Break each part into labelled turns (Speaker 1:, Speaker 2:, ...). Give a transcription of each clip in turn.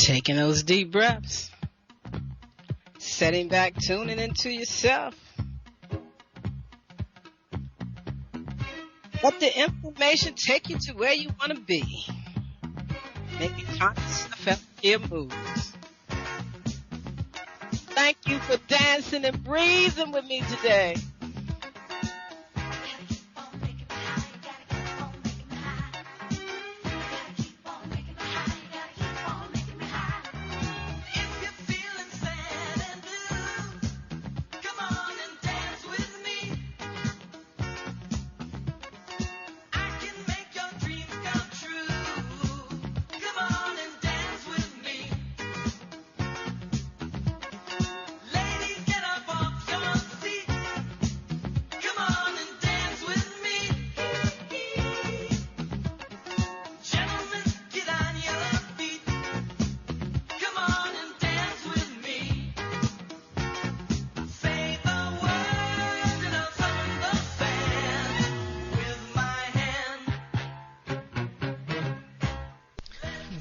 Speaker 1: Taking those deep breaths. Setting back, tuning into yourself. Let the information take you to where you want to be. Making conscious self-care moves. Thank you for dancing and breathing with me today.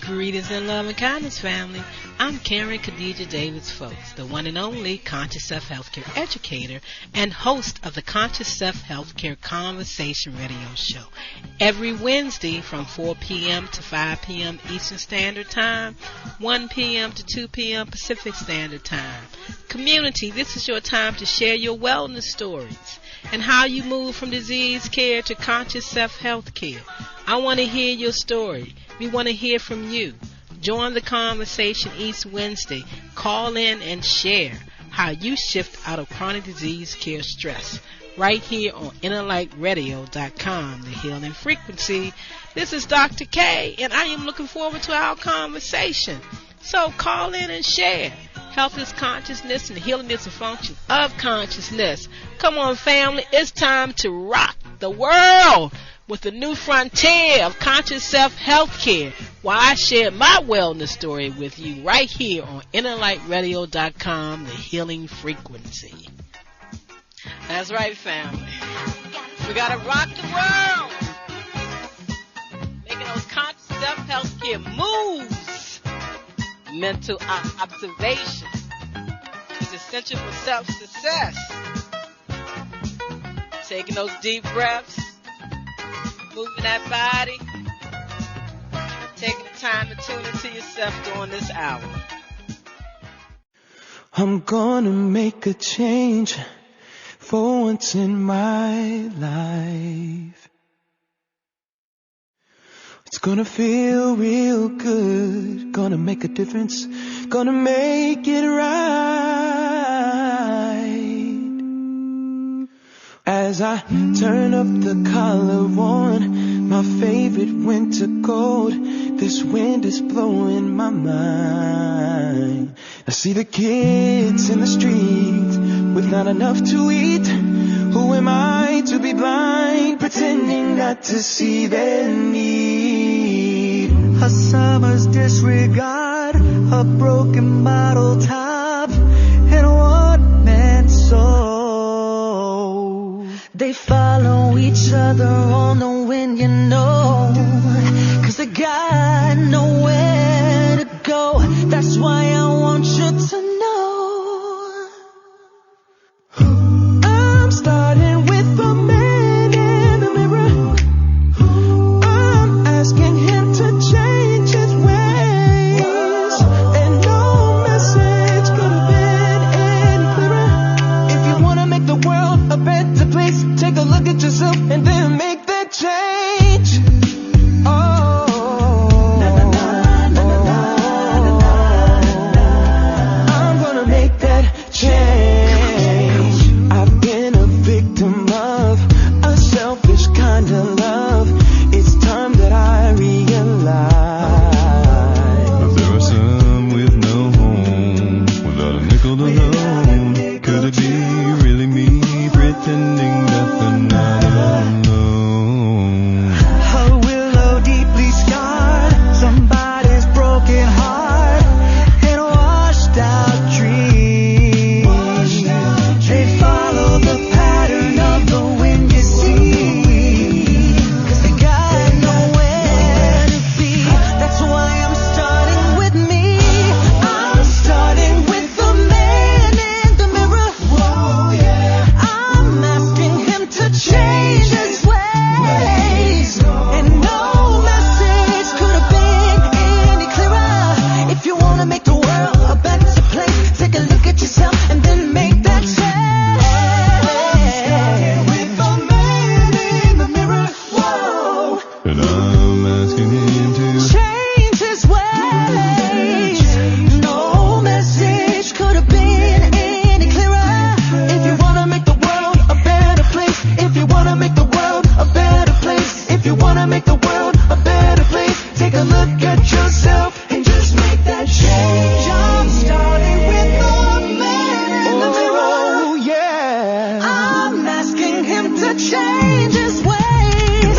Speaker 1: Greetings in love and kindness, family. I'm Karen Khadija Davis-Foulks, the one and only Conscious Self-Healthcare educator and host of the Conscious Self-Healthcare Conversation radio show. Every Wednesday from 4 p.m. to 5 p.m. Eastern Standard Time, 1 p.m. to 2 p.m. Pacific Standard Time. Community, this is your time to share your wellness stories and how you move from disease care to conscious self-health care. I want to hear your story. We want to hear from you. Join the conversation each Wednesday. Call in and share how you shift out of chronic disease care stress. Right here on InnerLightRadio.com, the healing frequency. This is Dr. K, and I am looking forward to our conversation. So call in and share. Health is consciousness, and healing is a function of consciousness. Come on, family. It's time to rock the world with the new frontier of conscious self-health care, while I share my wellness story with you right here on InnerLightRadio.com, the healing frequency. That's right, family. We got to rock the world. Making those conscious self-health care moves. Mental observation is essential for self-success. Taking those deep breaths. Moving that body, taking the time to tune into yourself during this hour.
Speaker 2: I'm gonna make a change for once in my life. It's gonna feel real good, gonna make a difference, gonna make it right. As I turn up the collar on my favorite winter coat, this wind is blowing my mind. I see the kids in the street with not enough to eat. Who am I to be blind, pretending not to see their need? A summer's disregard, a broken bottle top, and a one-man soul. They follow each other on the wind, you know, 'cause they got nowhere to go. That's why I want you to know I'm starting with the man in the mirror. I'm asking him to change his ways, and no message could have been any clearer. If you want to make the world a better place, take a look at yourself and then make that change. Oh, na, na, na, na, na, na, na, na. change his ways.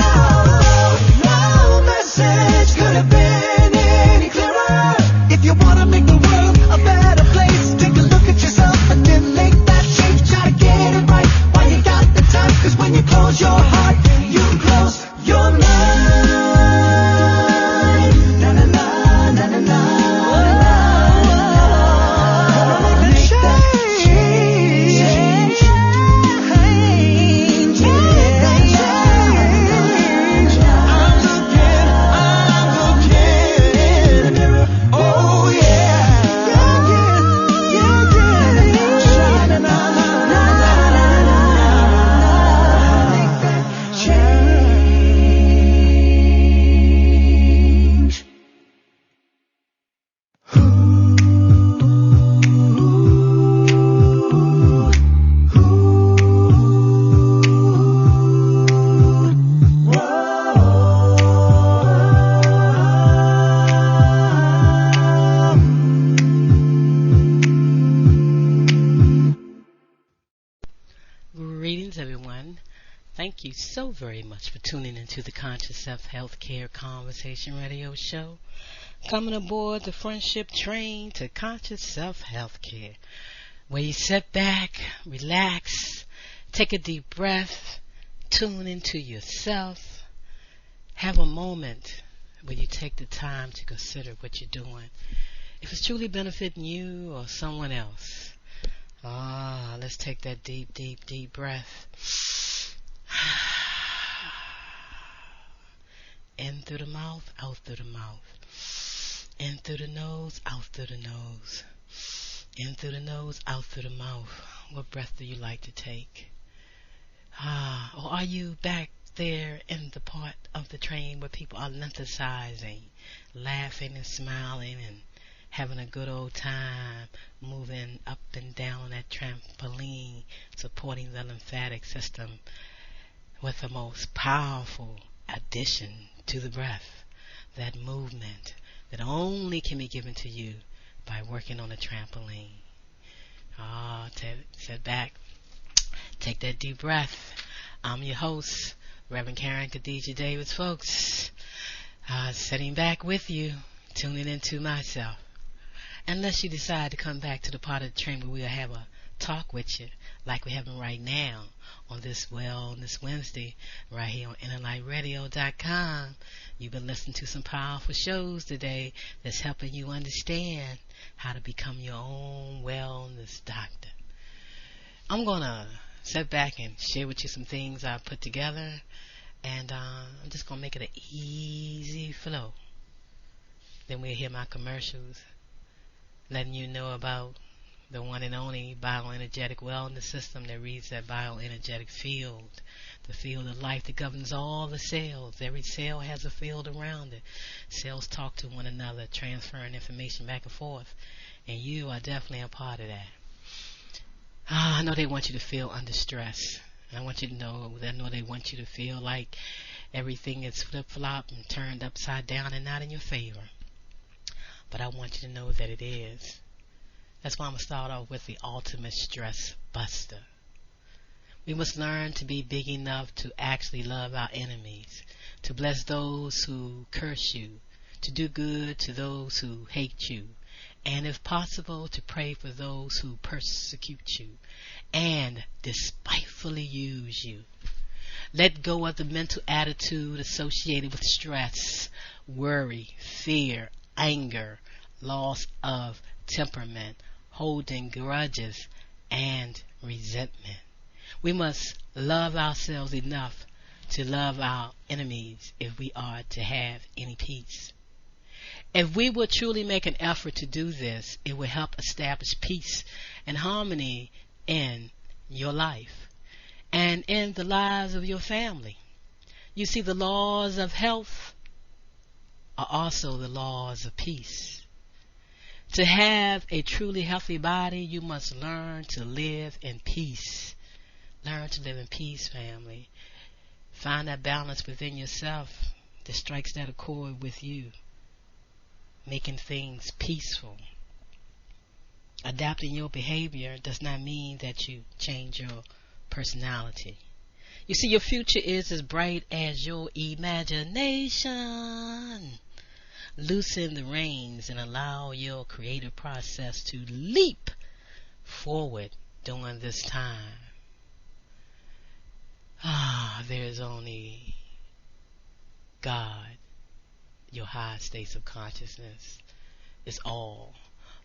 Speaker 2: No message could have been any clearer. If you want to make the world a better place, take a look at yourself and then make that change. Try to get it right while you got the time, 'cause when you close your heart, you close your mind. Na na na na na na. Make that change. Oh yeah.
Speaker 1: Greetings, everyone. Thank you so very much for tuning into the Conscious Self Healthcare Conversation Radio Show. Coming aboard the friendship train to Conscious Self Healthcare, where you sit back, relax, take a deep breath, tune into yourself, have a moment where you take the time to consider what you're doing, if it's truly benefiting you or someone else. Let's take that deep, deep, deep breath. In through the mouth, out through the mouth. In through the nose, out through the nose. In through the nose, out through the mouth. What breath do you like to take? Or are you back there in the part of the train where people are synthesizing, laughing and smiling and having a good old time, moving up and down on that trampoline, supporting the lymphatic system with the most powerful addition to the breath, that movement that only can be given to you by working on a trampoline. Sit back, take that deep breath. I'm your host, Reverend Karen Khadijah Davis-Foulks, sitting back with you, tuning into myself. Unless you decide to come back to the part of the train where we'll have a talk with you, like we're having right now on this Wellness Wednesday, right here on InnerlightRadio.com. You've been listening to some powerful shows today that's helping you understand how to become your own wellness doctor. I'm going to sit back and share with you some things I've put together, and I'm just going to make it an easy flow. Then we'll hear my commercials, letting you know about the one and only bioenergetic wellness system that reads that bioenergetic field, the field of life that governs all the cells. Every cell has a field around it. Cells talk to one another, transferring information back and forth, and you are definitely a part of that. I know they want you to feel under stress. I want you to know that they want you to feel like everything is flip-flopped and turned upside down and not in your favor. But I want you to know that it is. That's why I'm going to start off with the ultimate stress buster. We must learn to be big enough to actually love our enemies, to bless those who curse you, to do good to those who hate you, and if possible, to pray for those who persecute you and despitefully use you. Let go of the mental attitude associated with stress, worry, fear, anger, loss of temperament, holding grudges, and resentment. We must love ourselves enough to love our enemies if we are to have any peace. If we will truly make an effort to do this, it will help establish peace and harmony in your life and in the lives of your family. You see, the laws of health are also the laws of peace. To have a truly healthy body, you must learn to live in peace. Learn to live in peace, family. Find that balance within yourself that strikes that accord with you, making things peaceful. Adapting your behavior does not mean that you change your personality. You see, your future is as bright as your imagination. Loosen the reins and allow your creative process to leap forward during this time. There is only God. Your high states of consciousness is all,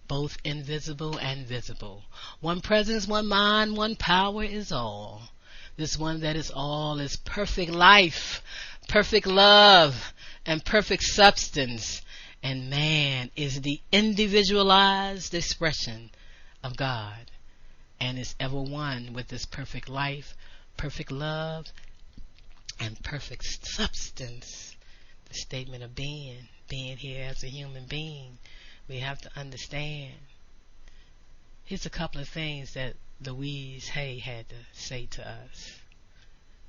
Speaker 1: both invisible and visible. One presence, one mind, one power is all. This one that is all is perfect life, perfect love, and perfect substance. And man is the individualized expression of God, and is ever one with this perfect life, perfect love, and perfect substance. The statement of being here as a human being, we have to understand. Here's a couple of things that Louise Hay had to say to us.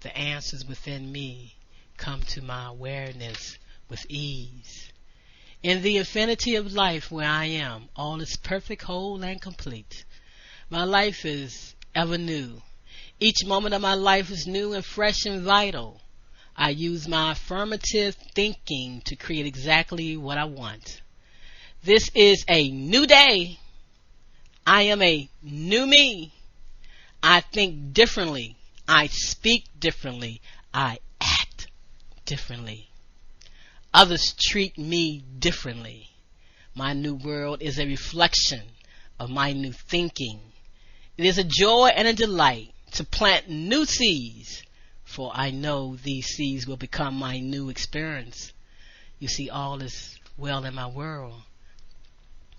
Speaker 1: The answers within me come to my awareness with ease. In the infinity of life where I am, all is perfect, whole, and complete. My life is ever new. Each moment of my life is new and fresh and vital. I use my affirmative thinking to create exactly what I want. This is a new day. I am a new me. I think differently. I speak differently. I act differently. Others treat me differently. My new world is a reflection of my new thinking. It is a joy and a delight to plant new seeds, for I know these seeds will become my new experience. You see, all is well in my world.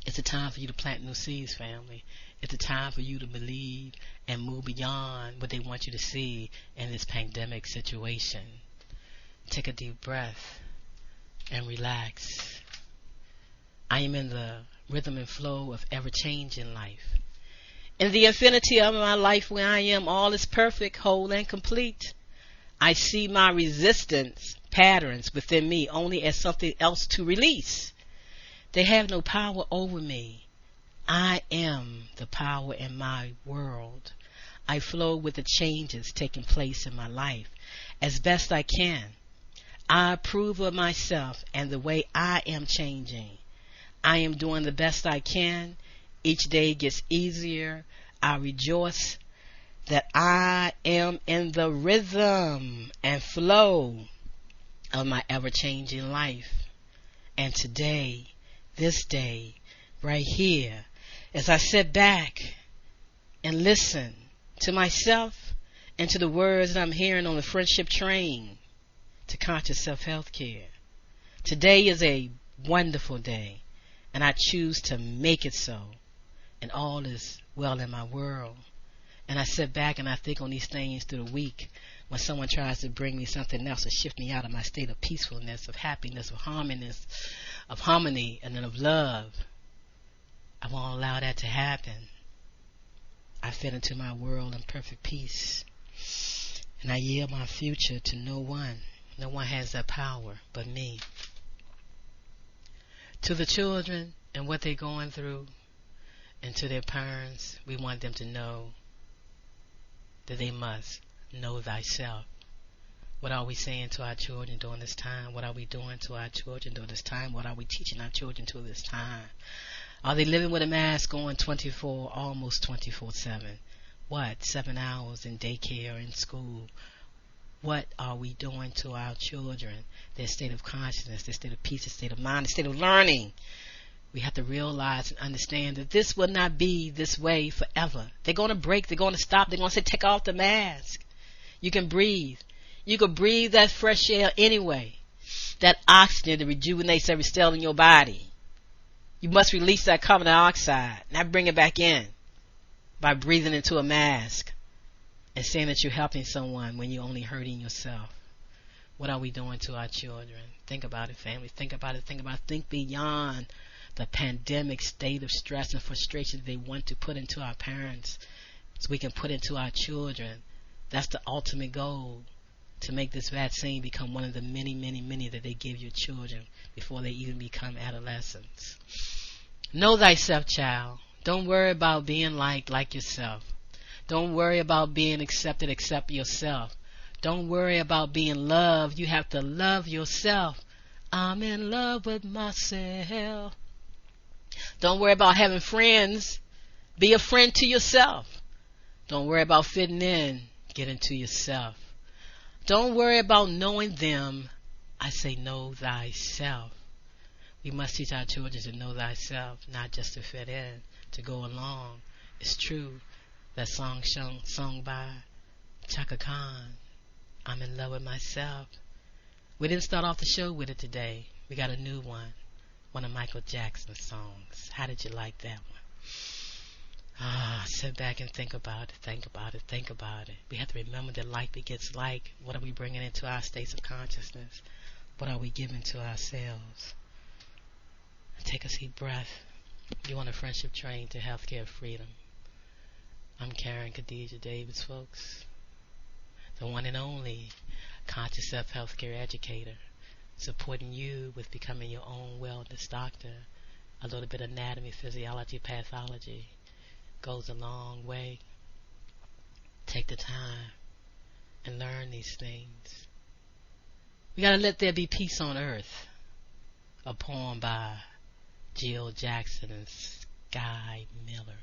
Speaker 1: It's a time for you to plant new seeds, family. It's a time for you to believe and move beyond what they want you to see in this pandemic situation. Take a deep breath and relax. I am in the rhythm and flow of ever-changing life. In the infinity of my life where I am, all is perfect, whole, and complete. I see my resistance patterns within me only as something else to release. They have no power over me. I am the power in my world. I flow with the changes taking place in my life as best I can. I approve of myself and the way I am changing. I am doing the best I can. Each day gets easier. I rejoice that I am in the rhythm and flow of my ever-changing life. And today, this day, right here, as I sit back and listen to myself and to the words that I'm hearing on the friendship train to conscious self-health care. Today is a wonderful day, and I choose to make it so, and all is well in my world. And I sit back and I think on these things through the week when someone tries to bring me something else or shift me out of my state of peacefulness, of happiness, of harmony, and then of love. I won't allow that to happen. I fit into my world in perfect peace, and I yield my future to no one. No one has that power but me. To the children and what they're going through, and to their parents, we want them to know that they must know thyself. What are we saying to our children during this time? What are we doing to our children during this time? What are we teaching our children during this time? Are they living with a mask on almost 24/7? What? 7 hours in daycare, in school? What are we doing to our children? Their state of consciousness, their state of peace, their state of mind, their state of learning. We have to realize and understand that this will not be this way forever. They're going to break. They're going to stop. They're going to say, take off the mask. You can breathe. You can breathe that fresh air anyway. That oxygen that rejuvenates every cell in your body. You must release that carbon dioxide, not bring it back in by breathing into a mask and saying that you're helping someone when you're only hurting yourself. What are we doing to our children? Think about it, family. Think about it. Think about it. Think beyond the pandemic state of stress and frustration they want to put into our parents so we can put into our children. That's the ultimate goal, to make this vaccine become one of the many, many, many that they give your children before they even become adolescents. Know thyself, child. Don't worry about being like yourself. Don't worry about being accepted, accept yourself. Don't worry about being loved. You have to love yourself. I'm in love with myself. Don't worry about having friends. Be a friend to yourself. Don't worry about fitting in. Get into yourself. Don't worry about knowing them. I say know thyself. We must teach our children to know thyself, not just to fit in, to go along. It's true. That song sung by Chaka Khan, I'm in love with myself. We didn't start off the show with it today. We got a new one of Michael Jackson's songs. How did you like that one? Sit back and think about it, think about it, think about it. We have to remember that life begets like. What are we bringing into our states of consciousness? What are we giving to ourselves? Take a deep breath. You're on a friendship train to healthcare freedom. I'm Karen Khadijah Davis-Foulks, the one and only conscious self-healthcare educator, supporting you with becoming your own wellness doctor. A little bit of anatomy, physiology, pathology goes a long way. Take the time and learn these things. We gotta let there be peace on earth. A poem by Jill Jackson and Sky Miller.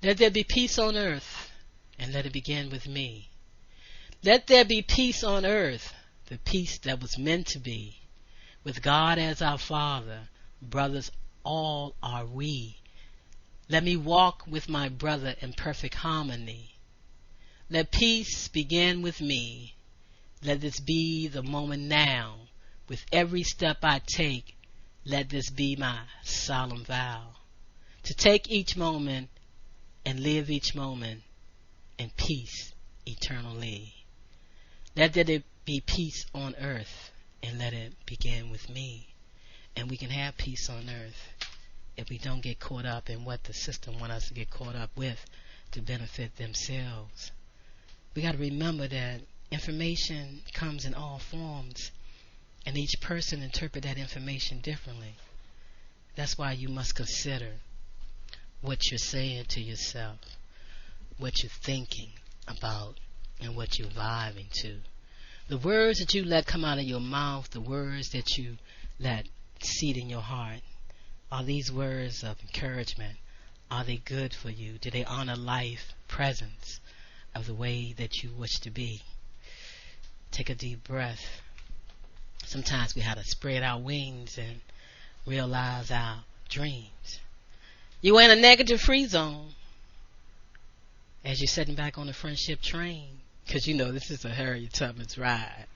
Speaker 1: Let there be peace on earth, and let it begin with me. Let there be peace on earth, the peace that was meant to be. With God as our Father, brothers all are we. Let me walk with my brother in perfect harmony. Let peace begin with me. Let this be the moment now. With every step I take, let this be my solemn vow. To take each moment and live each moment in peace eternally. Let there be peace on earth, and let it begin with me. And we can have peace on earth if we don't get caught up in what the system wants us to get caught up with to benefit themselves. We got to remember that information comes in all forms, and each person interprets that information differently. That's why you must consider what you're saying to yourself, what you're thinking about, and what you're vibing to. The words that you let come out of your mouth, the words that you let seed in your heart, are these words of encouragement? Are they good for you? Do they honor life, presence of the way that you wish to be? Take a deep breath. Sometimes we have to spread our wings and realize our dreams. You in a negative free zone as you're sitting back on the friendship train, because you know this is a Harriet Tubman's ride,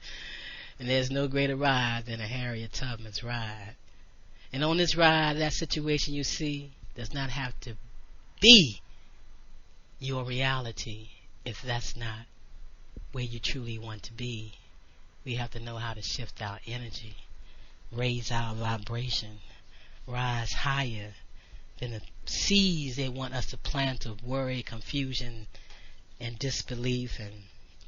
Speaker 1: and there's no greater ride than a Harriet Tubman's ride. And on this ride, that situation you see does not have to be your reality if that's not where you truly want to be. We have to know how to shift our energy, raise our vibration, rise higher than the seeds they want us to plant of worry, confusion, and disbelief, and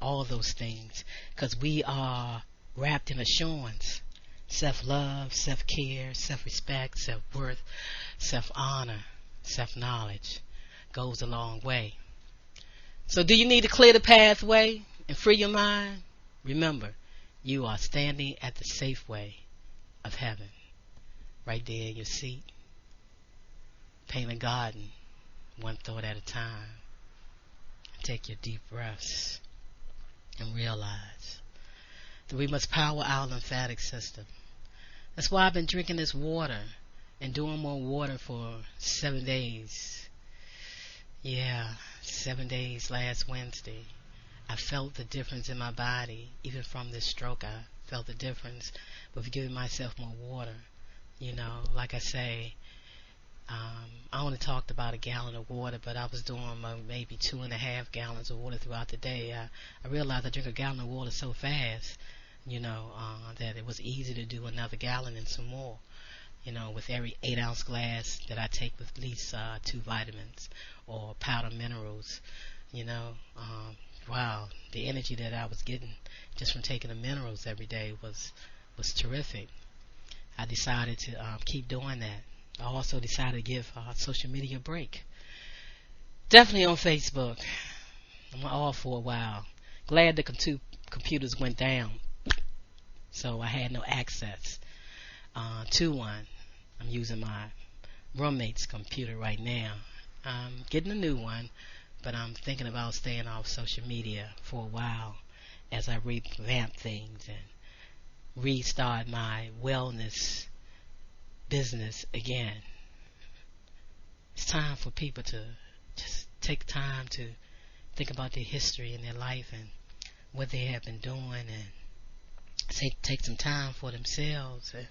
Speaker 1: all those things. Because we are wrapped in assurance, self-love, self-care, self-respect, self-worth, self-honor, self-knowledge goes a long way. So do you need to clear the pathway and free your mind? Remember, you are standing at the safe way of heaven, right there in your seat. Paint a garden, one thought at a time. Take your deep breaths and realize that we must power our lymphatic system. That's why I've been drinking this water and doing more water for 7 days. Yeah, 7 days last Wednesday. I felt the difference in my body. Even from this stroke, I felt the difference with giving myself more water. You know, like I say, I only talked about a gallon of water, but I was doing maybe 2.5 gallons of water throughout the day. I realized I drink a gallon of water so fast, you know, that it was easy to do another gallon and some more. You know, with every 8-ounce glass that I take with at least 2 vitamins or powder minerals, you know. Wow, the energy that I was getting just from taking the minerals every day was terrific. I decided to keep doing that. I also decided to give social media a break. Definitely on Facebook. I'm off for a while Glad the two computers went down, so I had no access to one. I'm using my roommate's computer right now. I'm getting a new one, but I'm thinking about staying off social media for a while as I revamp things and restart my wellness business again. It's time for people to just take time to think about their history and their life and what they have been doing, and take some time for themselves and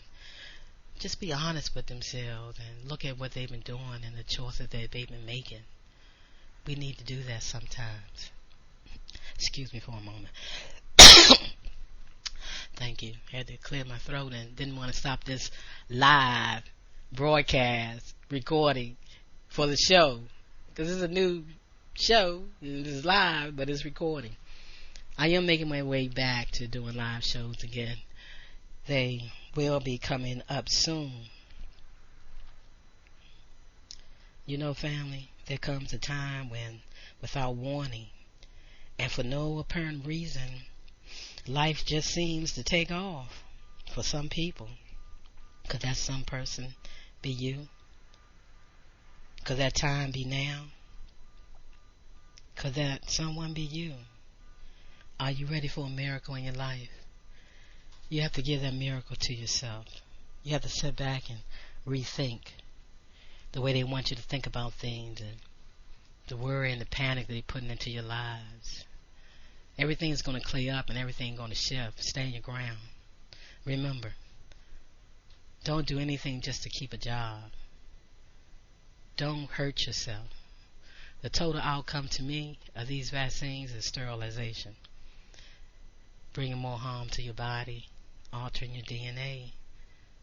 Speaker 1: just be honest with themselves and look at what they've been doing and the choices that they've been making. We need to do that sometimes. Excuse me for a moment. Thank you. Had to clear my throat and didn't want to stop this live broadcast recording for the show, because this is a new show. It is live, but it's recording. I am making my way back to doing live shows again. They will be coming up soon. You know, family, there comes a time when, without warning and for no apparent reason, life just seems to take off for some people. Could that some person be you? Could that time be now? Could that someone be you? Are you ready for a miracle in your life? You have to give that miracle to yourself. You have to sit back and rethink the way they want you to think about things and the worry and the panic that they're putting into your lives. Everything's going to clear up and everything's going to shift. Stand your ground. Remember, don't do anything just to keep a job. Don't hurt yourself. The total outcome to me of these vaccines is sterilization, bringing more harm to your body, altering your DNA,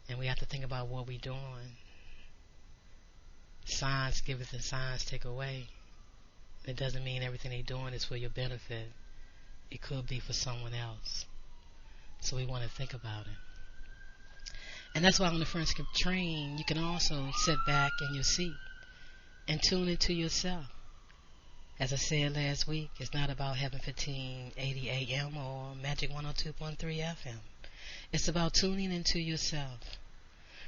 Speaker 1: and we have to think about what we're doing. Science giveth and science take away. It doesn't mean everything they're doing is for your benefit. It could be for someone else. So we want to think about it. And that's why on the friendship train, you can also sit back in your seat and tune into yourself. As I said last week, it's not about having 1580 AM or Magic 102.3 FM. It's about tuning into yourself.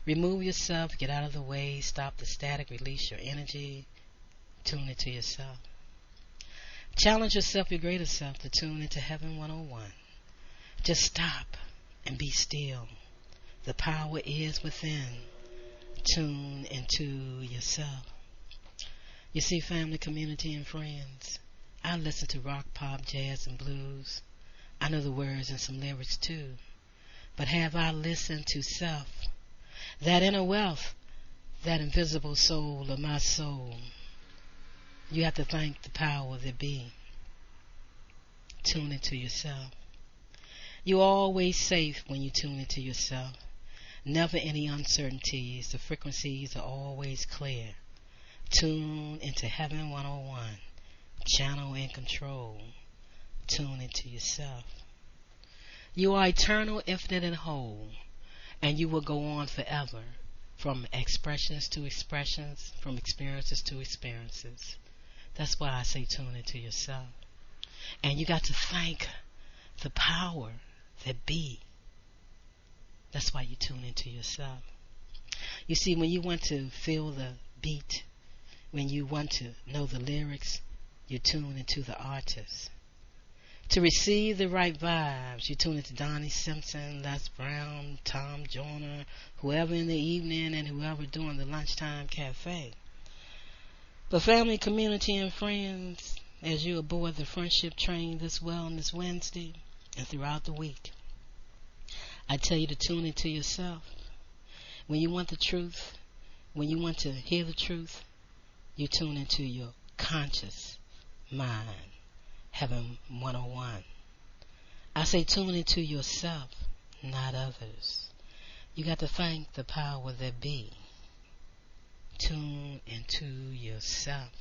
Speaker 1: Remove yourself, get out of the way, stop the static, release your energy, tune into yourself. Challenge yourself, your greater self, to tune into Heaven 101. Just stop and be still. The power is within. Tune into yourself. You see, family, community, and friends, I listen to rock, pop, jazz, and blues. I know the words and some lyrics too. But have I listened to self? That inner wealth, that invisible soul of my soul. You have to thank the power that be. Tune into yourself. You're always safe when you tune into yourself. Never any uncertainties. The frequencies are always clear. Tune into Heaven 101. Channel and control. Tune into yourself. You are eternal, infinite, and whole, and you will go on forever, from expressions to expressions, from experiences to experiences. That's why I say tune into yourself. And you got to thank the power that be. That's why you tune into yourself. You see, when you want to feel the beat, when you want to know the lyrics, you tune into the artist. To receive the right vibes, you tune into Donnie Simpson, Les Brown, Tom Joyner, whoever in the evening and whoever during the lunchtime cafe. But family, community, and friends, as you aboard the friendship train this Wellness Wednesday and throughout the week, I tell you to tune into yourself. When you want the truth, when you want to hear the truth, you tune into your conscious mind. Heaven 101. I say tune into yourself, not others. You got to thank the power that be. Tune into yourself.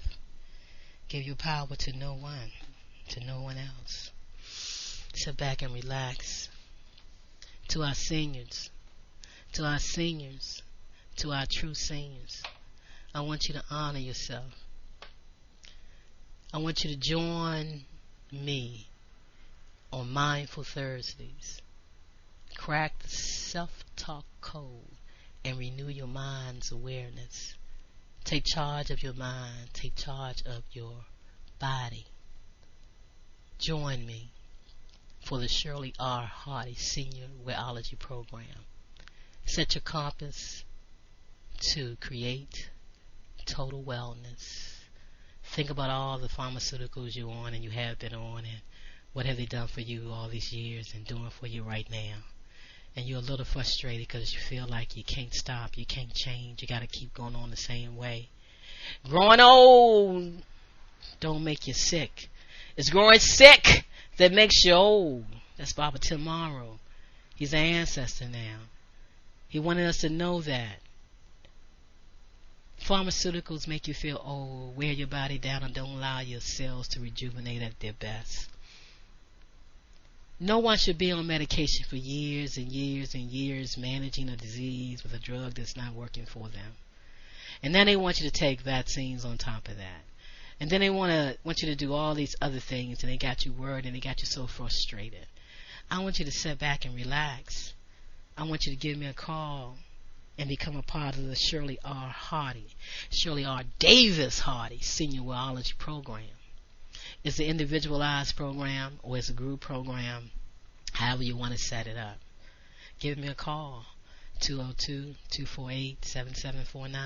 Speaker 1: Give your power to no one else. Sit back and relax. To our seniors, to our seniors, to our true seniors, I want you to honor yourself. I want you to join me on Mindful Thursdays. Crack the self-talk code and renew your mind's awareness. Take charge of your mind. Take charge of your body. Join me for the Shirley R. Senior Wellology Program. Set your compass to create total wellness. Think about all the pharmaceuticals you're on and you have been on, and what have they done for you all these years and doing for you right now. And you're a little frustrated because you feel like you can't stop, you can't change, you got to keep going on the same way. Growing old don't make you sick. It's growing sick that makes you old. That's Baba Tim Morrow. He's an ancestor now. He wanted us to know that. Pharmaceuticals make you feel old, wear your body down, and don't allow your cells to rejuvenate at their best. No one should be on medication for years and years and years, managing a disease with a drug that's not working for them. And then they want you to take vaccines on top of that. And then they want you to do all these other things, and they got you worried and they got you so frustrated. I want you to sit back and relax. I want you to give me a call and become a part of the Shirley R. Shirley R. Davis-Foulks Senior Wellology Program. It's an individualized program or it's a group program, however you want to set it up. Give me a call, 202-248-7749.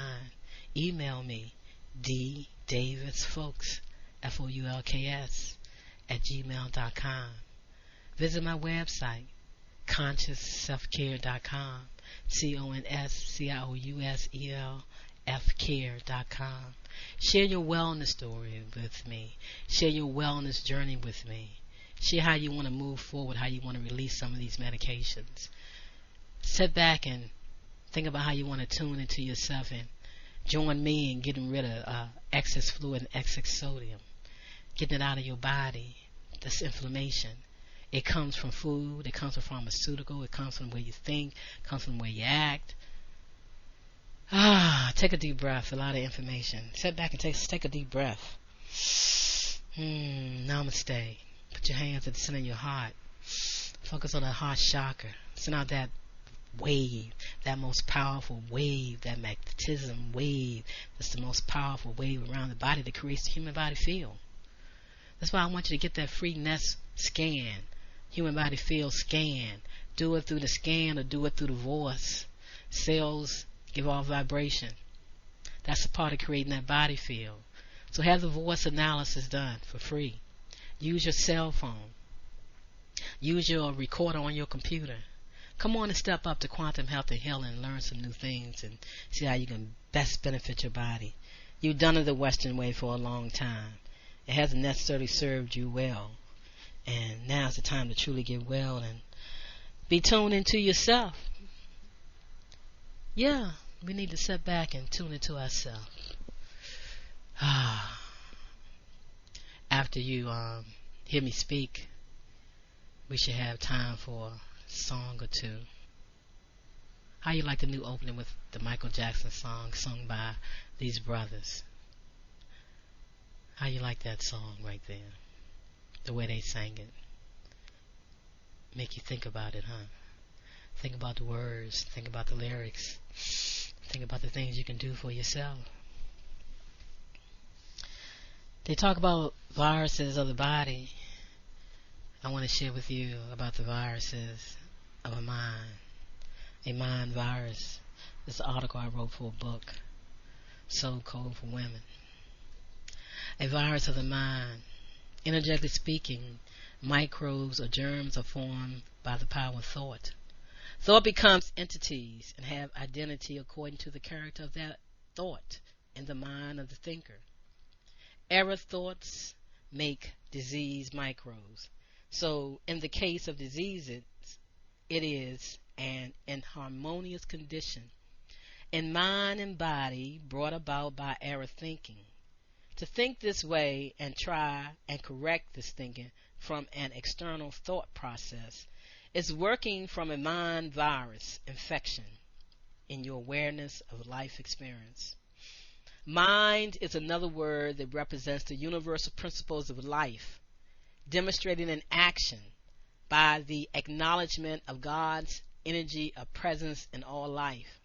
Speaker 1: Email me, ddavisfoulks, Foulks, @gmail.com. Visit my website, consciousselfcare.com, consciousselfcare.com. Share your wellness story with me. Share your wellness journey with me. Share how you want to move forward, how you want to release some of these medications. Sit back and think about how you want to tune into yourself and join me in getting rid of excess fluid and excess sodium. Getting it out of your body. This inflammation. It comes from food, it comes from pharmaceutical, it comes from the way you think, it comes from the way you act. Take a deep breath, a lot of information. Sit back and take a deep breath. Namaste. Put your hands at the center of your heart. Focus on that heart chakra. Send out that wave, that most powerful wave, that magnetism wave. That's the most powerful wave around the body that creates the human body field. That's why I want you to get that free nest scan. Human body field scan. Do it through the scan or do it through the voice. Cells give off vibration. That's a part of creating that body field. So have the voice analysis done for free. Use your cell phone. Use your recorder on your computer. Come on and step up to quantum health and healing and learn some new things and see how you can best benefit your body. You've done it the Western way for a long time. It hasn't necessarily served you well. And now's the time to truly get well and be tuned into yourself. Yeah, we need to sit back and tune into ourselves. After you hear me speak, we should have time for a song or two. How you like the new opening with the Michael Jackson song sung by these brothers? How you like that song right there? The way they sang it. Make you think about it, huh? Think about the words. Think about the lyrics. Think about the things you can do for yourself. They talk about viruses of the body. I want to share with you about the viruses of a mind. A mind virus. This is an article I wrote for a book, Soul Code for Women. A virus of the mind. Energetically speaking, microbes or germs are formed by the power of thought. Thought becomes entities and have identity according to the character of that thought in the mind of the thinker. Error thoughts make disease microbes. So in the case of diseases, it is an inharmonious condition in mind and body brought about by error thinking. To think this way and try and correct this thinking from an external thought process is working from a mind virus infection in your awareness of life experience. Mind is another word that represents the universal principles of life, demonstrated in action by the acknowledgement of God's energy of presence in all life.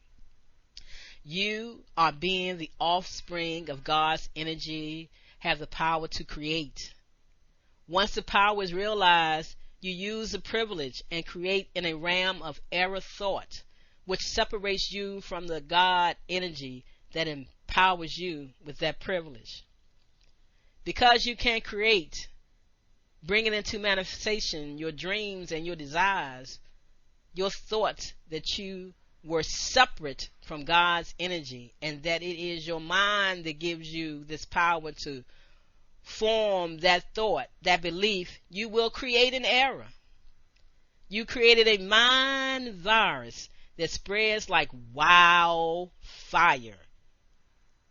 Speaker 1: You are being the offspring of God's energy, have the power to create. Once the power is realized, you use the privilege and create in a realm of error thought, which separates you from the God energy that empowers you with that privilege. Because you can create, bringing into manifestation your dreams and your desires, your thoughts that you were separate from God's energy, and that it is your mind that gives you this power to form that thought, that belief, you will create an error. You created a mind virus that spreads like wildfire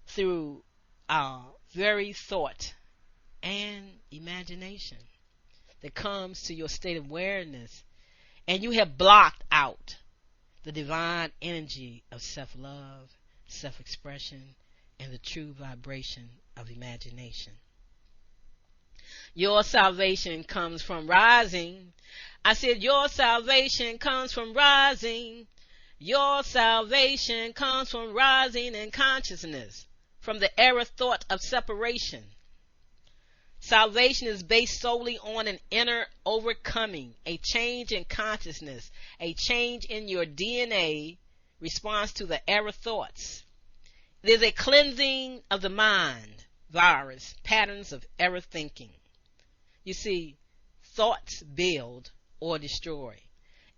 Speaker 1: through our very thought and imagination that comes to your state of awareness, and you have blocked out the divine energy of self-love, self-expression, and the true vibration of imagination. Your salvation comes from rising. I said your salvation comes from rising. Your salvation comes from rising in consciousness, from the error thought of separation. Salvation is based solely on an inner overcoming, a change in consciousness, a change in your DNA response to the error thoughts. It is a cleansing of the mind, virus, patterns of error thinking. You see, thoughts build or destroy,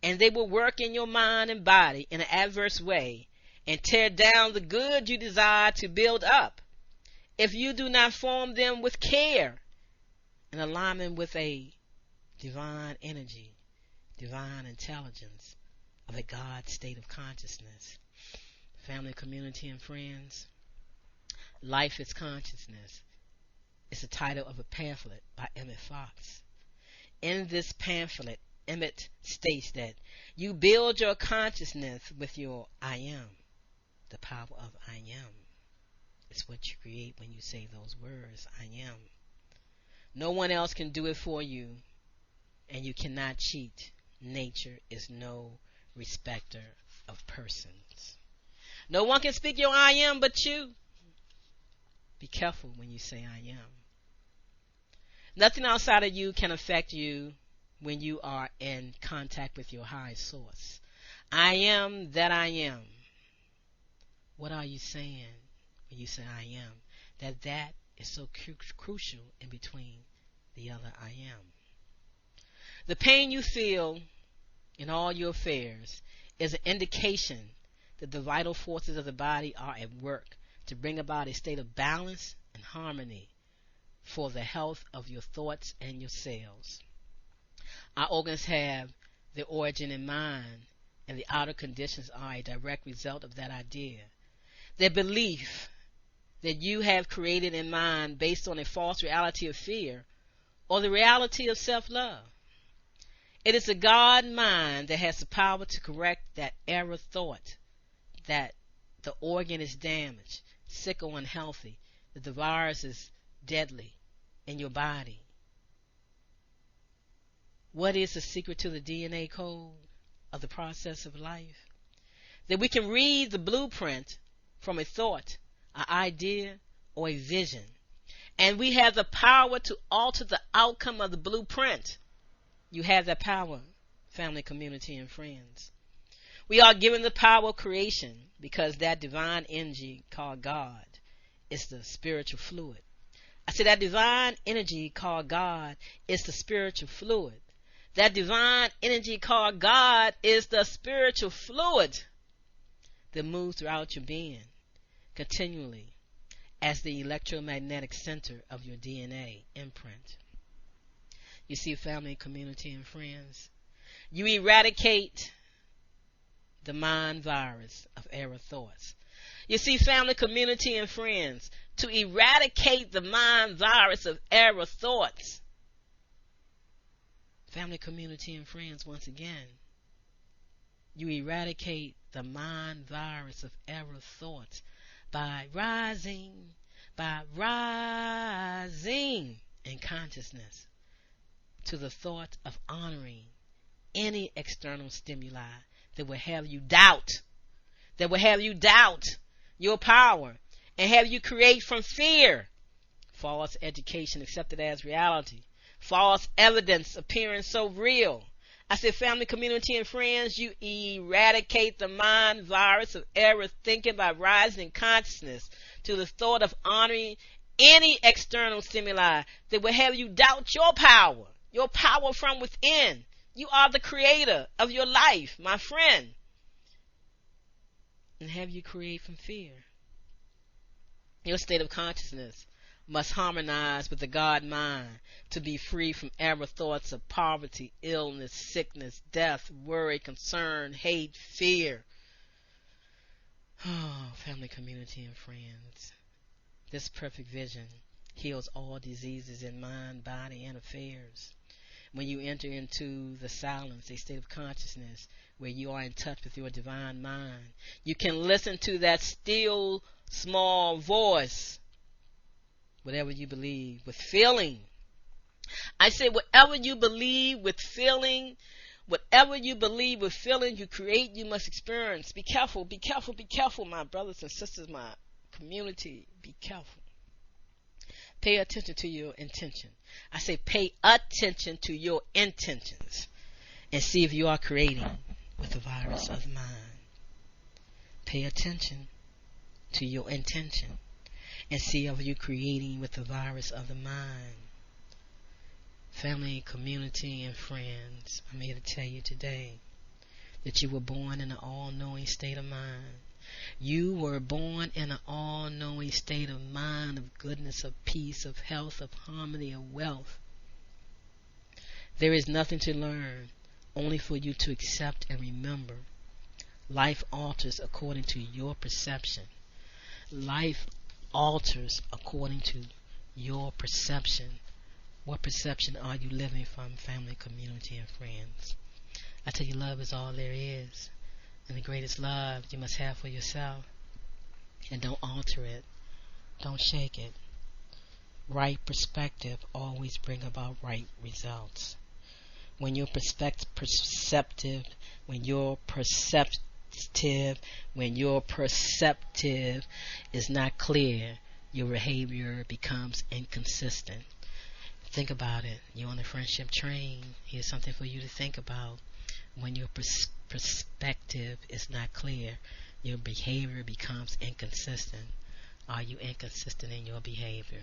Speaker 1: and they will work in your mind and body in an adverse way and tear down the good you desire to build up if you do not form them with care in alignment with a divine energy, divine intelligence of a God state of consciousness. Family, community, and friends, Life is Consciousness. It's the title of a pamphlet by Davis-Foulks. In this pamphlet, Emmett states that you build your consciousness with your I am. The power of I am. It's what you create when you say those words, I am. No one else can do it for you, and you cannot cheat. Nature is no respecter of persons. No one can speak your I am but you. Be careful when you say I am. Nothing outside of you can affect you when you are in contact with your high source. I am that I am. What are you saying when you say I am? That is so crucial in between the other I am. The pain you feel in all your affairs is an indication that the vital forces of the body are at work to bring about a state of balance and harmony for the health of your thoughts and your cells. Our organs have their origin in mind, and the outer conditions are a direct result of that idea. The belief that you have created in mind based on a false reality of fear or the reality of self-love. It is the God mind that has the power to correct that error thought that the organ is damaged, sick or unhealthy, that the virus is deadly in your body. What is the secret to the DNA code of the process of life? That we can read the blueprint from a thought, an idea, or a vision. And we have the power to alter the outcome of the blueprint. You have that power, family, community, and friends. We are given the power of creation because that divine energy called God is the spiritual fluid. I said that divine energy called God is the spiritual fluid. That divine energy called God is the spiritual fluid that moves throughout your being continually as the electromagnetic center of your DNA imprint. You see, family, community, and friends, you eradicate the mind virus of error thoughts. You see, family, community, and friends, to eradicate the mind virus of error thoughts. Family, community, and friends, once again, you eradicate the mind virus of error thoughts by rising in consciousness to the thought of honoring any external stimuli that will have you doubt, your power and have you create from fear. False education accepted as reality. False evidence appearing so real. I said, family, community, and friends, you eradicate the mind virus of error thinking by rising consciousness to the thought of honoring any external stimuli that will have you doubt your power from within. You are the creator of your life, my friend. And have you create from fear. Your state of consciousness must harmonize with the God mind to be free from error thoughts of poverty, illness, sickness, death, worry, concern, hate, fear. Oh, family, community, and friends. This perfect vision heals all diseases in mind, body, and affairs. When you enter into the silence, a state of consciousness where you are in touch with your divine mind, you can listen to that still small voice. Whatever you believe with feeling. I say whatever you believe with feeling, you create, you must experience. Be careful, my brothers and sisters, my community. Be careful. Pay attention to your intention. I say pay attention to your intentions and see if you are creating with the virus of the mind. Pay attention to your intention and see if you're creating with the virus of the mind. Family, community, and friends, I'm here to tell you today that you were born in an all-knowing state of mind. You were born in an all-knowing state of mind, of goodness, of peace, of health, of harmony, of wealth. There is nothing to learn, only for you to accept and remember. Life alters according to your perception. Life alters according to your perception. What perception are you living from, family, community, and friends? I tell you, love is all there is. And the greatest love you must have for yourself. And don't alter it. Don't shake it. Right perspective always brings about right results. When you're perceptive is not clear, your behavior becomes inconsistent. Think about it. You're on the friendship train. Here's something for you to think about. When your perspective is not clear, your behavior becomes inconsistent. Are you inconsistent in your behavior?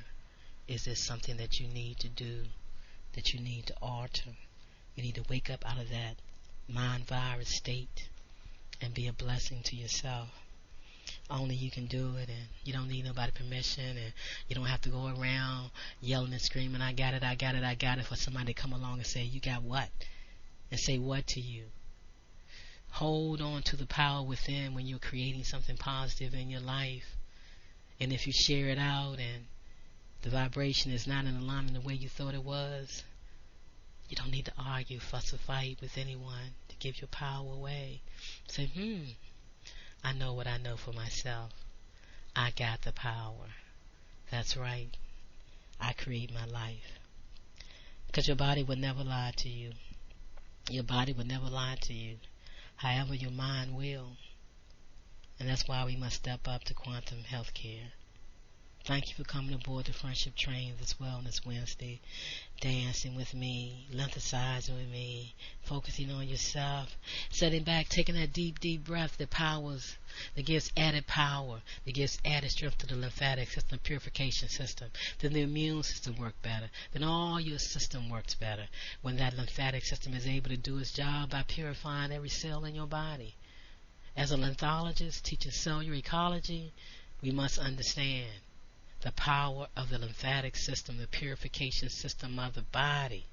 Speaker 1: Is this something that you need to do, that you need to alter? You need to wake up out of that mind virus state and be a blessing to yourself. Only you can do it, and you don't need nobody's permission, and you don't have to go around yelling and screaming, I got it, for somebody to come along and say, you got what? And say what to you? Hold on to the power within when you're creating something positive in your life. And if you share it out and the vibration is not in alignment the way you thought it was, you don't need to argue, fuss, or fight with anyone to give your power away. Say, I know what I know for myself. I got the power. That's right. I create my life. Because your body would never lie to you. Your body would never lie to you. However, your mind will. And that's why we must step up to quantum healthcare. Thank you for coming aboard the Friendship Train this Wellness Wednesday, dancing with me, lengthicizing with me, focusing on yourself, sitting back, taking that deep, deep breath that powers, that gives added power, that gives added strength to the lymphatic system, purification system. Then the immune system works better. Then all your system works better when that lymphatic system is able to do its job by purifying every cell in your body. As a lymphologist teaching cellular ecology, we must understand the power of the lymphatic system, the purification system of the body.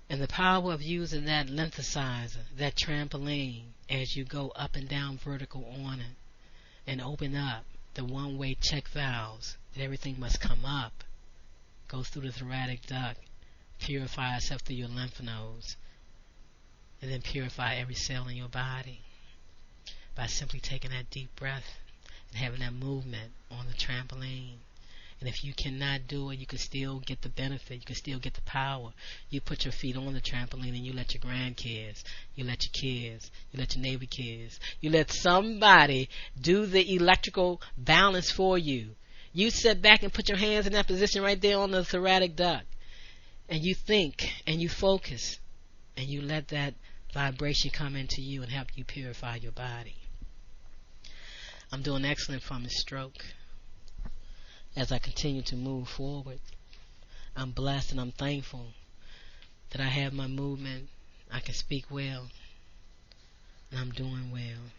Speaker 1: And the power of using that lymphosizer, that trampoline, as you go up and down vertical on it, and open up the one-way check valves, that everything must come up, go through the thoracic duct, purify itself through your lymph nodes, and then purify every cell in your body by simply taking that deep breath and having that movement on the trampoline And if you cannot do it, you can still get the benefit. You can still get the power. You put your feet on the trampoline and you let your grandkids, you let your kids, you let your neighbor kids, you let somebody do the electrical balance for you. You sit back and put your hands in that position right there on the thoracic duct. And you think and you focus and you let that vibration come into you and help you purify your body. I'm doing excellent from a stroke. As I continue to move forward, I'm blessed and I'm thankful that I have my movement. I can speak well, and I'm doing well.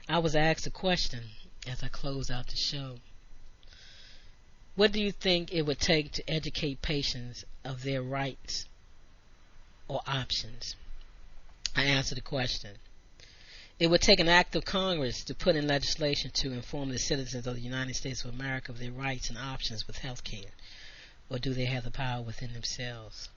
Speaker 1: I was asked a question as I close out the show. What do you think it would take to educate patients of their rights or options? I answered the question. It would take an act of Congress to put in legislation to inform the citizens of the United States of America of their rights and options with health care. Or do they have the power within themselves?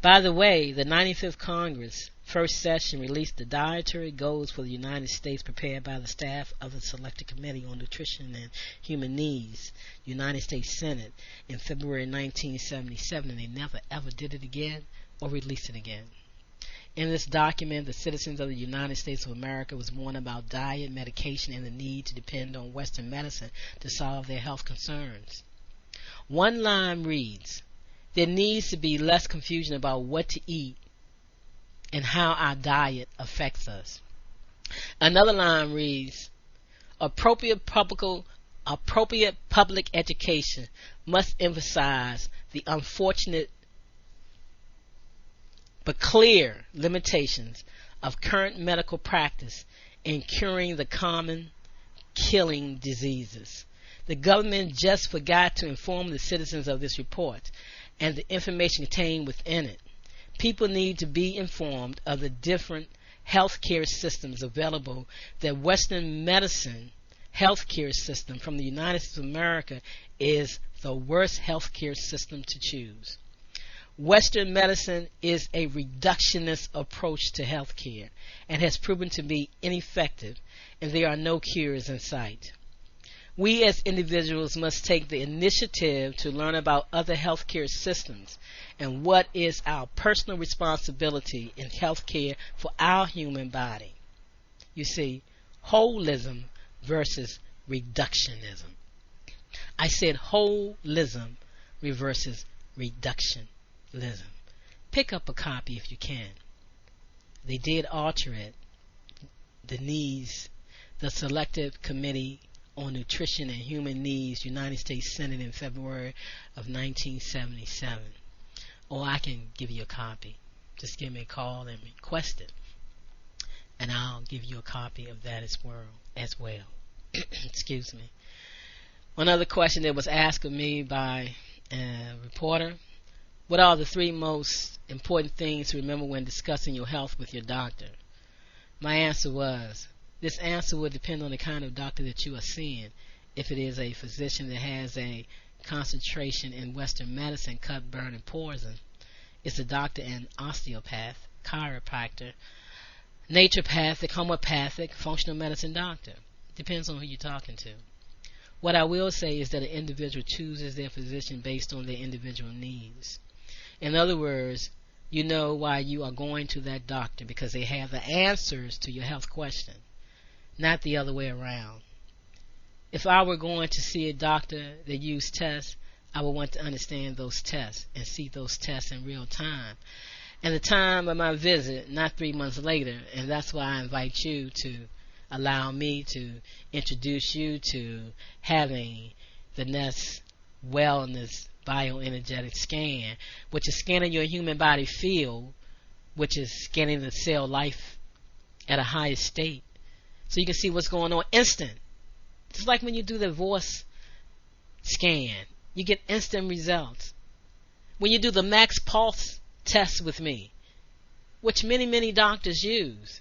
Speaker 1: By the way, the 95th Congress first session released the dietary goals for the United States prepared by the staff of the Selected Committee on Nutrition and Human Needs, United States Senate, in February 1977, and they never ever did it again or released it again. In this document, the citizens of the United States of America was warned about diet, medication, and the need to depend on Western medicine to solve their health concerns. One line reads, there needs to be less confusion about what to eat and how our diet affects us. Another line reads, appropriate public education must emphasize the unfortunate but clear limitations of current medical practice in curing the common killing diseases. The government just forgot to inform the citizens of this report and the information contained within it. People need to be informed of the different healthcare systems available. That Western medicine healthcare system from the United States of America is the worst healthcare system to choose. Western medicine is a reductionist approach to health care and has proven to be ineffective, and there are no cures in sight. We as individuals must take the initiative to learn about other healthcare systems and what is our personal responsibility in health care for our human body. You see, holism versus reductionism. I said holism versus reduction. Pick up a copy if you can. They did alter it. The Selective Committee on Nutrition and Human Needs, United States Senate, in February of 1977. Or I can give you a copy. Just give me a call and request it, and I'll give you a copy of that as well. Excuse me. One other question that was asked of me by a reporter: what are the 3 most important things to remember when discussing your health with your doctor? My answer was, this answer would depend on the kind of doctor that you are seeing. If it is a physician that has a concentration in Western medicine, cut, burn, and poison, it's a doctor and osteopath, chiropractor, naturopathic, homeopathic, functional medicine doctor. Depends on who you're talking to. What I will say is that an individual chooses their physician based on their individual needs. In other words, you know why you are going to that doctor, because they have the answers to your health question, not the other way around. If I were going to see a doctor that used tests, I would want to understand those tests and see those tests in real time. And the time of my visit, not 3 months later, and that's why I invite you to allow me to introduce you to having the Nest Wellness Bioenergetic Scan, which is scanning your human body field, which is scanning the cell life at a higher state, so you can see what's going on instant. It's like when you do the voice scan, you get instant results. When you do the max pulse test with me, which many doctors use,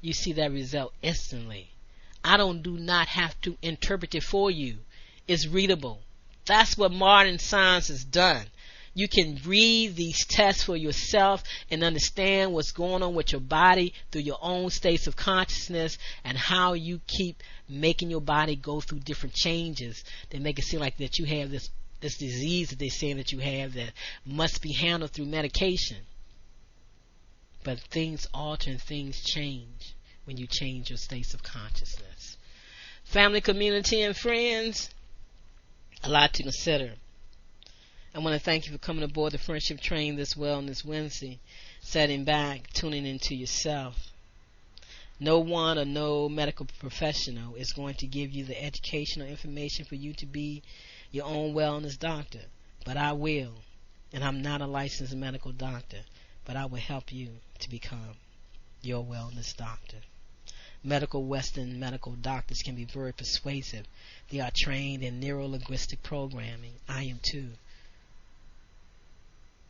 Speaker 1: you see that result instantly. I do not have to interpret it for you. It's readable. That's what modern science has done. You can read these tests for yourself and understand what's going on with your body through your own states of consciousness and how you keep making your body go through different changes that make it seem like that you have this disease that they're saying that you have that must be handled through medication. But things alter and things change when you change your states of consciousness. Family, community, and friends, a lot to consider. I want to thank you for coming aboard the Friendship Train this Wellness Wednesday, sitting back, tuning into yourself. No one or no medical professional is going to give you the educational information for you to be your own wellness doctor, but I will. And I'm not a licensed medical doctor, but I will help you to become your wellness doctor. Western medical doctors can be very persuasive. They are trained in neuro-linguistic programming. I am too.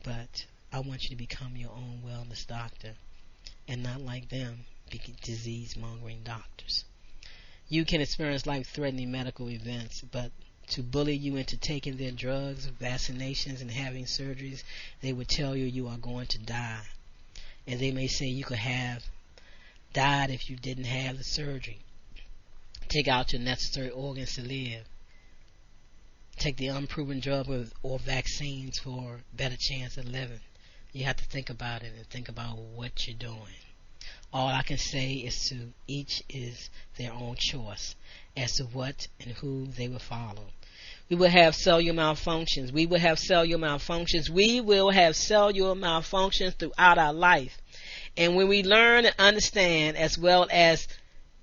Speaker 1: But I want you to become your own wellness doctor and not like them, be disease-mongering doctors. You can experience life-threatening medical events, but to bully you into taking their drugs, vaccinations, and having surgeries, they would tell you you are going to die. And they may say you could have died if you didn't have the surgery. Take out your necessary organs to live. Take the unproven drug or vaccines for a better chance of living. You have to think about it and think about what you're doing. All I can say is to each is their own choice as to what and who they will follow. We will have cellular malfunctions. We will have cellular malfunctions. We will have cellular malfunctions throughout our life. And when we learn and understand as well as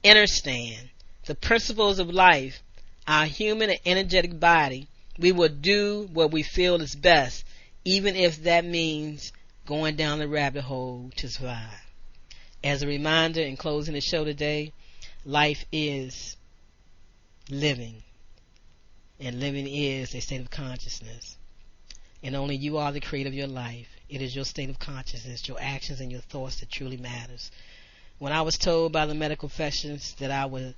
Speaker 1: understand the principles of life, our human and energetic body, we will do what we feel is best, even if that means going down the rabbit hole to survive. As a reminder, in closing the show today, life is living. And living is a state of consciousness. And only you are the creator of your life. It is your state of consciousness, your actions and your thoughts that truly matters. When I was told by the medical professionals that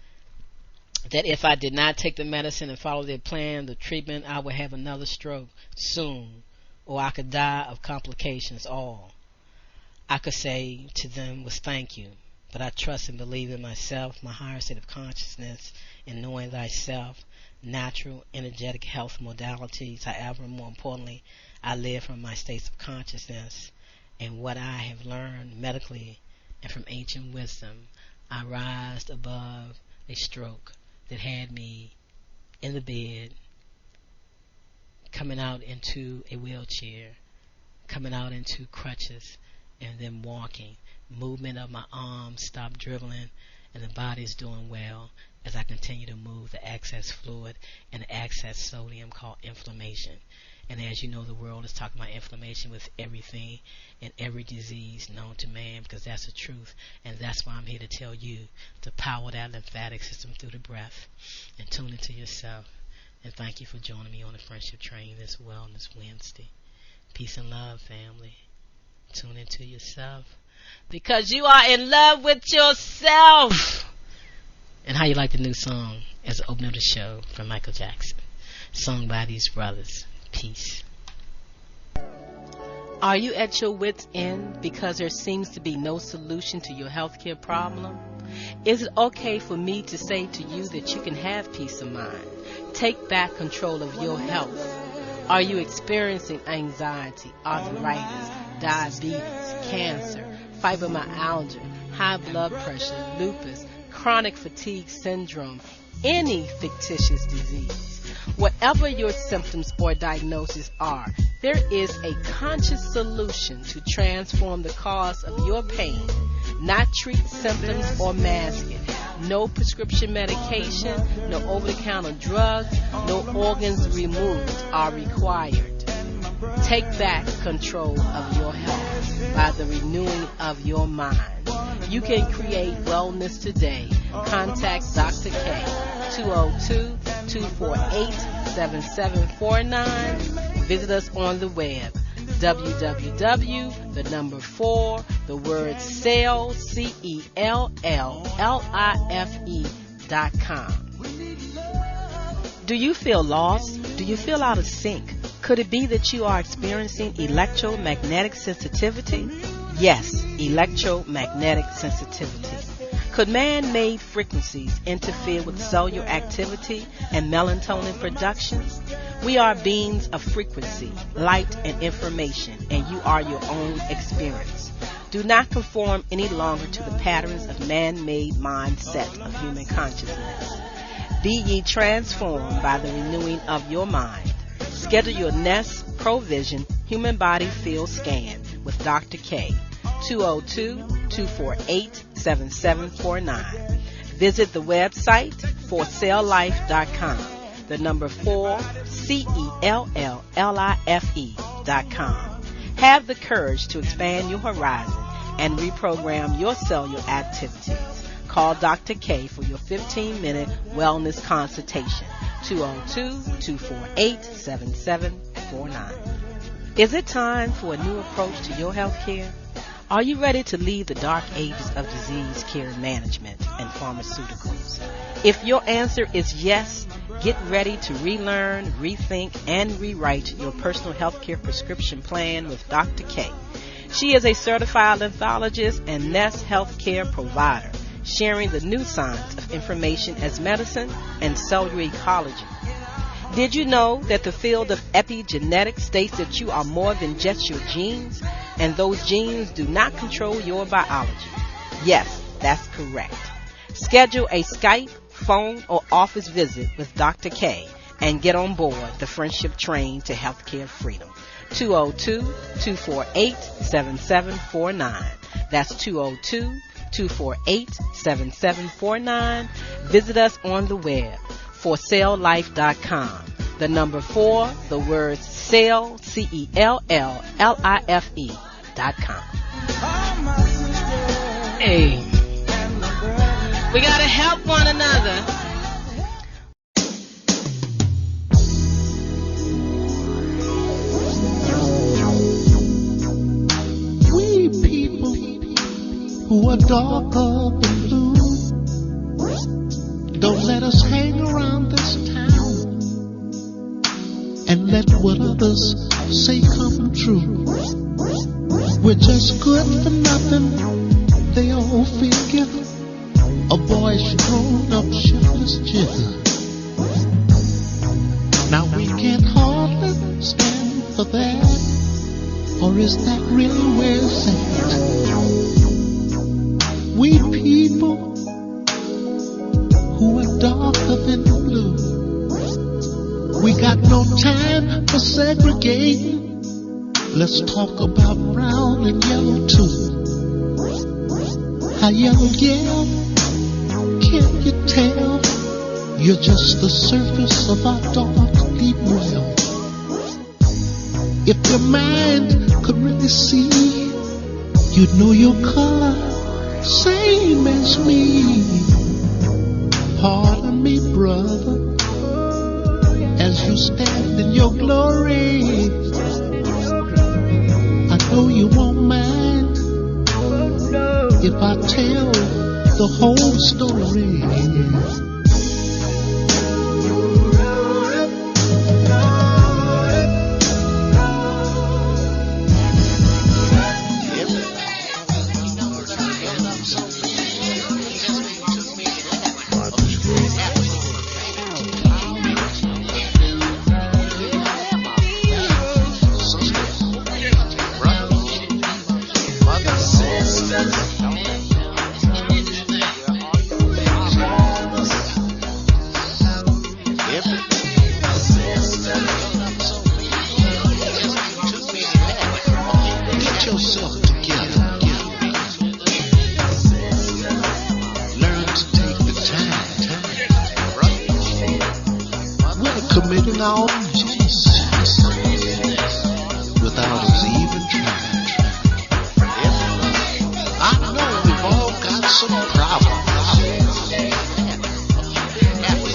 Speaker 1: if I did not take the medicine and follow their plan, the treatment, I would have another stroke soon, or I could die of complications. All I could say to them was thank you. But I trust and believe in myself, my higher state of consciousness, and knowing thyself, natural, energetic health modalities. However, more importantly, I live from my states of consciousness and what I have learned medically and from ancient wisdom. I rise above a stroke that had me in the bed, coming out into a wheelchair, coming out into crutches, and then walking. Movement of my arms stopped dribbling, and the body's doing well as I continue to move the excess fluid and the excess sodium called inflammation. And as you know, the world is talking about inflammation with everything and every disease known to man, because that's the truth. And that's why I'm here to tell you to power that lymphatic system through the breath and tune into yourself. And thank you for joining me on the Friendship Train this Wellness Wednesday. Peace and love, family. Tune into yourself, because you are in love with yourself. And how you like the new song as the opener of the show from Michael Jackson, sung by these brothers. Peace. Are you at your wit's end because there seems to be no solution to your healthcare problem? Is it okay for me to say to you that you can have peace of mind? Take back control of your health. Are you experiencing anxiety, arthritis, diabetes, cancer, fibromyalgia, high blood pressure, lupus, chronic fatigue syndrome, any fictitious disease? Whatever your symptoms or diagnosis are, there is a conscious solution to transform the cause of your pain. Not treat symptoms or mask it. No prescription medication, no over-the-counter drugs, no organs removed are required. Take back control of your health by the renewing of your mind. You can create wellness today. Contact Dr. K, 202-248-7749. Visit us on the web, www.celllife.com. Do you feel lost? Do you feel out of sync? Could it be that you are experiencing electromagnetic sensitivity? Yes, electromagnetic sensitivity. Could man-made frequencies interfere with cellular activity and melatonin production? We are beings of frequency, light, and information, and you are your own experience. Do not conform any longer to the patterns of man-made mindset of human consciousness. Be ye transformed by the renewing of your mind. Schedule your Nest Provision Human Body Field Scan with Dr. K, 202-248-7749. Visit the website forcelllife.com, the number 4CELLLIFE.com. Have the courage to expand your horizon and reprogram your cellular activities. Call Dr. K for your 15-minute wellness consultation, 202-248-7749. Is it time for a new approach to your health care? Are you ready to leave the dark ages of disease care management and pharmaceuticals? If your answer is yes, get ready to relearn, rethink, and rewrite your personal health care prescription plan with Dr. K. She is a certified lymphologist and Nest healthcare provider, sharing the new science of information as medicine and cellular ecology. Did you know that the field of epigenetics states that you are more than just your genes, and those genes do not control your biology? Yes, that's correct. Schedule a Skype, phone, or office visit with Dr. K and get on board the friendship train to healthcare freedom. 202-248-7749. That's 202-248-7749. Visit us on the web, forcelllife.com. The number 4, the word cell, CELLLIFE.com. Hey, we gotta help one another.
Speaker 3: We people who are darker than blue, don't let us hang around this town and let what others say come true. We're just good for nothing, they all figure. A boyish grown-up shiftless jigger. Now we can't hardly stand for that, or is that really where it's at? We people who are darker than blue, we got no time for segregating. Let's talk about brown and yellow too. How yellow yell? Can't you tell? You're just the surface of our dark, deep well. If your mind could really see, you'd know your color, same as me. Pardon me, brother, as you stand in your glory. I know you won't mind if I tell the whole story. Committing our Jesus without us even trying. I know we've all got some problems.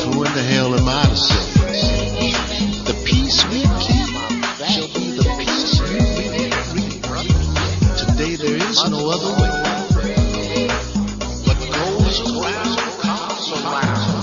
Speaker 3: Who in the hell am I to say? The peace we keep shall be the peace we reap. Today there is no other way. What goes around comes around.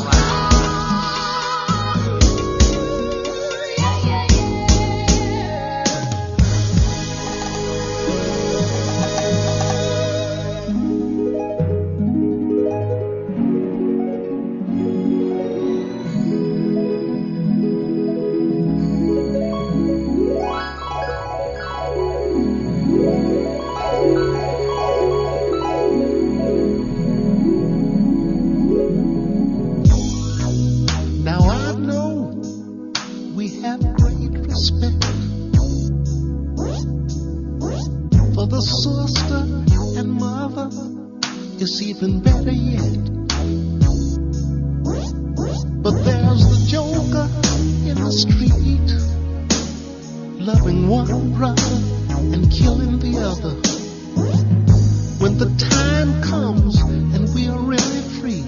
Speaker 3: sister and mother is even better yet. But there's the joker in the street, loving one brother and killing the other. When the time comes and we are really free,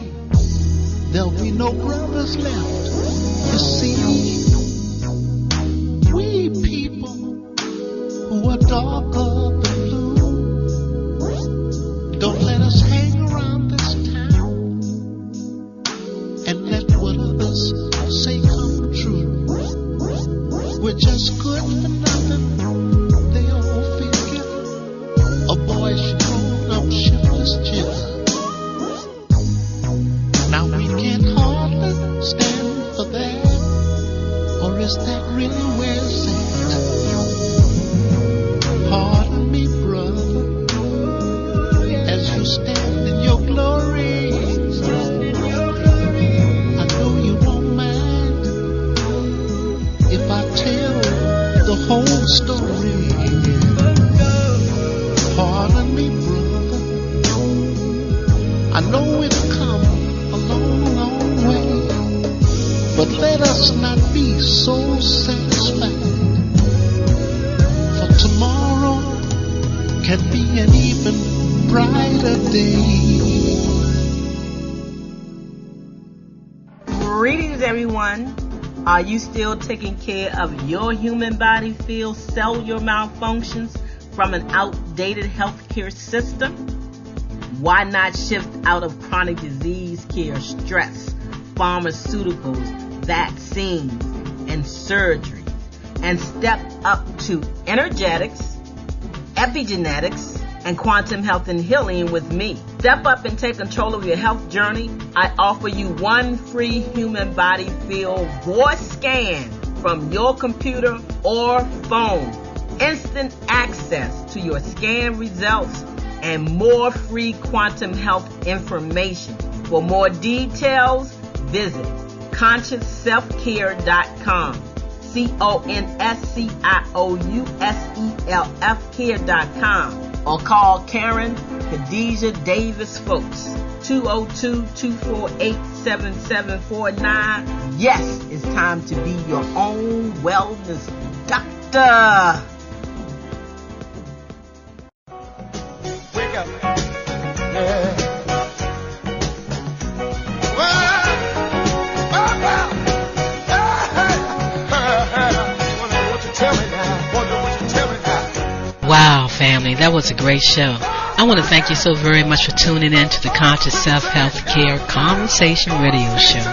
Speaker 3: there'll be no brothers left. You see, we people who are darker than blue, don't let us hang around this town and let what others say come true. We're just good for nothing, they all figure. A boy grown up shiftless jigger. Now we can hardly stand for that, or is that really where it's at? Pardon me, brother, as you stand in your glory. I know you won't mind if I tell the whole story. Pardon me, brother, I know we've come a long, long way, but let us not be so satisfied, for tomorrow can be an even brighter day.
Speaker 4: Greetings, everyone. Are you still taking care of your human body field cellular malfunctions from an outdated healthcare system? Why not shift out of chronic disease care, stress, pharmaceuticals, vaccines, and surgery, and step up to energetics, epigenetics, and quantum health and healing with me? Step up and take control of your health journey. I offer you one free human body field voice scan from your computer or phone, instant access to your scan results, and more free quantum health information. For more details, visit ConsciousSelfCare.com, ConsciousSelfCare.com, or call Karen Khadijah Davis-Foulks, 202-248-7749. Yes, it's time to be your own wellness doctor.
Speaker 2: Wake up. Yeah.
Speaker 1: Wow, family, that was a great show. I want to thank you so very much for tuning in to the Conscious Self Healthcare Conversation Radio Show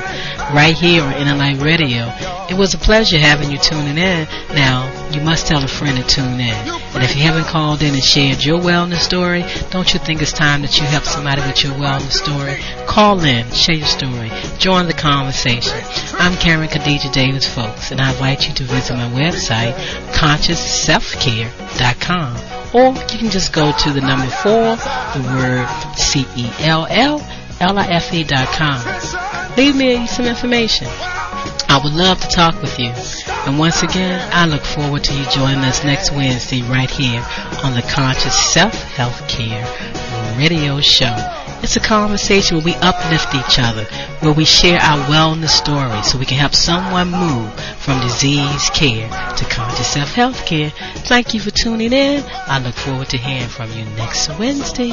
Speaker 1: right here on NLI Radio. It was a pleasure having you tuning in. Now, you must tell a friend to tune in. And if you haven't called in and shared your wellness story, don't you think it's time that you help somebody with your wellness story? Call in, share your story, join the conversation. I'm Karen Khadijah Davis-Foulks, and I invite you to visit my website, ConsciousSelfCare.com. Or you can just go to the number 4, the word CELLLIFE.com. Leave me some information. I would love to talk with you. And once again, I look forward to you joining us next Wednesday right here on the Conscious Self Healthcare Radio Show. It's a conversation where we uplift each other, where we share our wellness stories so we can help someone move from disease care to conscious self-healthcare. Thank you for tuning in. I look forward to hearing from you next Wednesday.